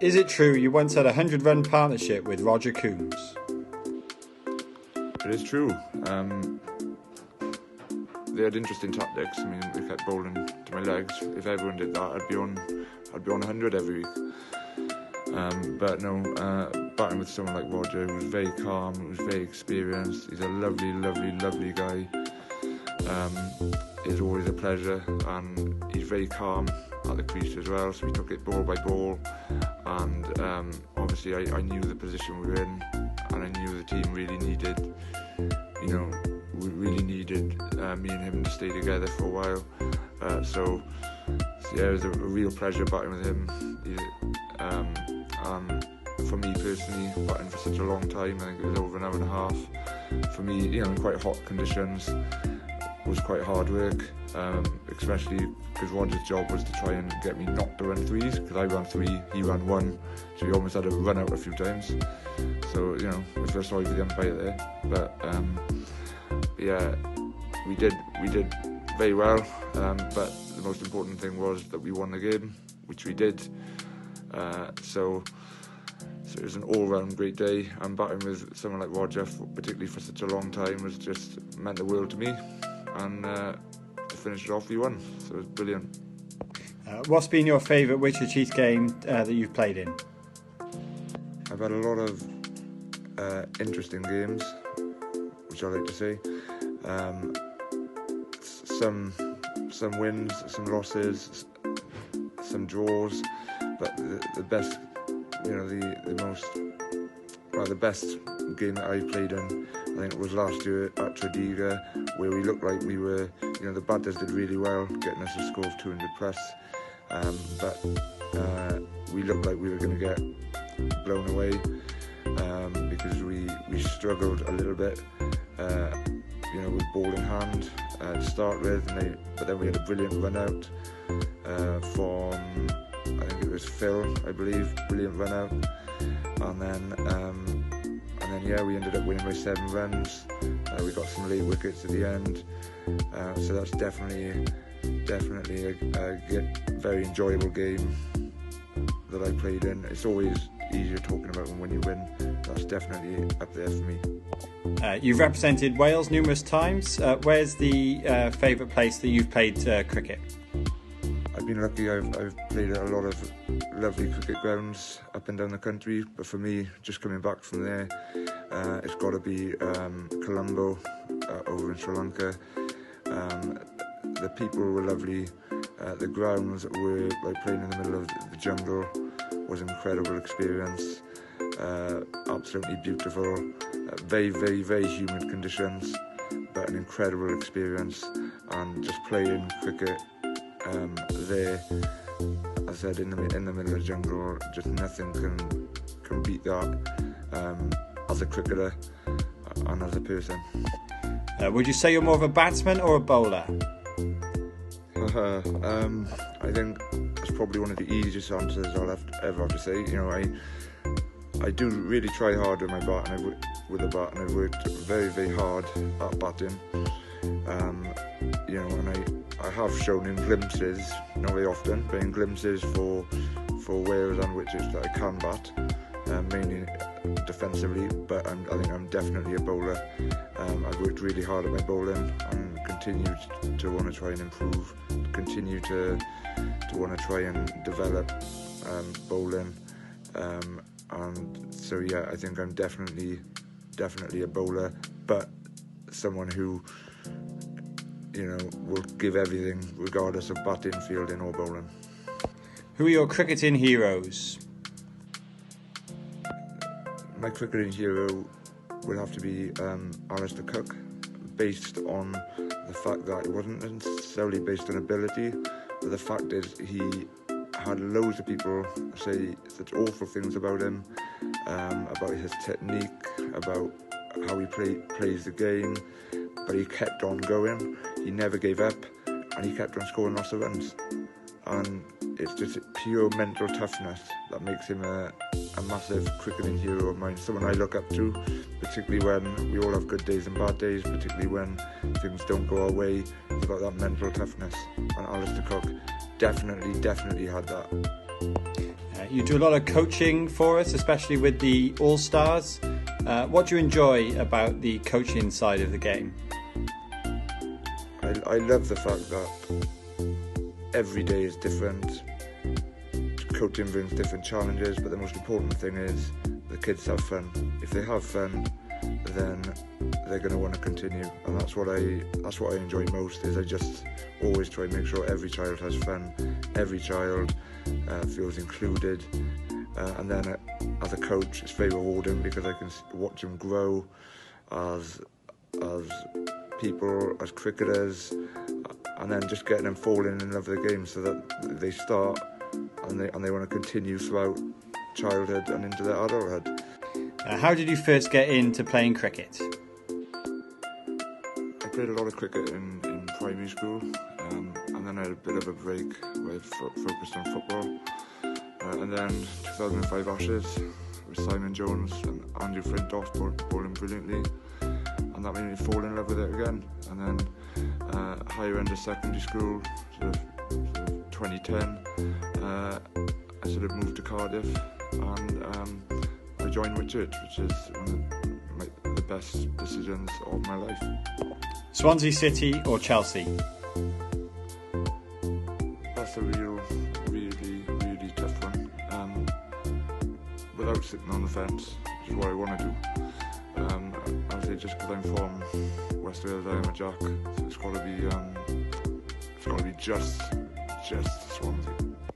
Is it true you once had a 100-run partnership with Roger Coombs? It is true. They had interesting tactics. I mean, they kept bowling to my legs. If everyone did that, I'd be on 100 every week. But no, batting with someone like Roger, who was very calm, who was very experienced. He's a lovely, lovely, lovely guy. It's always a pleasure, and he's very calm at the crease as well. So we took it ball by ball, and obviously I knew the position we were in, and I knew the team really needed, we really needed me and him to stay together for a while. So yeah, it was a real pleasure batting with him. For me personally, batting for such a long time, I think it was over an hour and a half. For me, in quite hot conditions, was quite hard work, especially because Roger's job was to try and get me not to run threes, because I ran 3, he ran 1, so he almost had to run out a few times. So I feel sorry for the umpire there, but yeah, we did very well, but the most important thing was that we won the game, which we did. So it was an all-round great day, and batting with someone like Roger, particularly for such a long time, was just meant the world to me. And to finish it off, we won, so it was brilliant. What's been your favourite WHCC game that you've played in? I've had a lot of interesting games, which I like to say. Some wins, some losses, some draws, but the best, the best game that I played in, I think it was last year at Tredegar, where we looked like we were, the batters did really well, getting us a score of 200 plus, but we looked like we were going to get blown away, because we struggled a little bit, with ball in hand to start with, but then we had a brilliant run out from, I think it was Phil, I believe, brilliant run out, and then we ended up winning by 7 runs. We got some late wickets at the end, so that's definitely a very enjoyable game that I played in. It's always easier talking about when you win. That's definitely up there for me. You've represented Wales numerous times. Where's the favourite place that you've played cricket? I've been lucky. I've played at a lot of lovely cricket grounds up and down the country, but for me, just coming back from there, it's got to be Colombo over in Sri Lanka. The people were lovely. The grounds were like playing in the middle of the jungle. Was an incredible experience. Absolutely beautiful. Very, very, very humid conditions, but an incredible experience. And just playing cricket there, as I said, in the middle of the jungle, just nothing can beat that, as a cricketer and as a person. Would you say you're more of a batsman or a bowler? I think it's probably one of the easiest answers I'll ever have to say. I do really try hard with my bat, and I've worked very, very hard at batting. And I have shown in glimpses, not very often, but in glimpses for Wales and Witches that I can bat, mainly defensively. But I think I'm definitely a bowler. I've worked really hard at my bowling and continue to want to try and improve, continue to want to try and develop bowling. And so yeah, I think I'm definitely a bowler, but someone who will give everything regardless of batting, fielding or bowling. Who are your cricketing heroes? My cricketing hero would have to be Alistair Cook, based on the fact that it wasn't necessarily based on ability, but the fact is he had loads of people say such awful things about him, about his technique, about how he plays the game, but he kept on going, he never gave up, and he kept on scoring lots of runs. And it's just pure mental toughness that makes him a massive cricketing hero of mine, someone I look up to, particularly when we all have good days and bad days, particularly when things don't go our way. He's got that mental toughness, and Alistair Cook definitely had that. You do a lot of coaching for us, especially with the All-Stars. What do you enjoy about the coaching side of the game? I love the fact that every day is different. Coaching brings different challenges, but the most important thing is the kids have fun. If they have fun, then they're going to want to continue, and that's what I enjoy most. Is I just always try and make sure every child has fun, every child feels included, and then as a coach, it's very rewarding because I can watch them grow as people, as cricketers, and then just getting them falling in love with the game so that they start and they want to continue throughout childhood and into their adulthood. How did you first get into playing cricket? I played a lot of cricket in primary school, and then I had a bit of a break where I focused on football. And then 2005 Ashes with Simon Jones and Andrew Flintoff bowling brilliantly, and that made me fall in love with it again. And then higher end of secondary school, sort of 2010, I sort of moved to Cardiff, and I joined Whitchurch, which is one of the best decisions of my life. Swansea City or Chelsea? That's a really tough one. Without sitting on the fence, which is what I want to do. I would say just because I'm from West Wales, I am a Jack, so it's got to be just Swansea.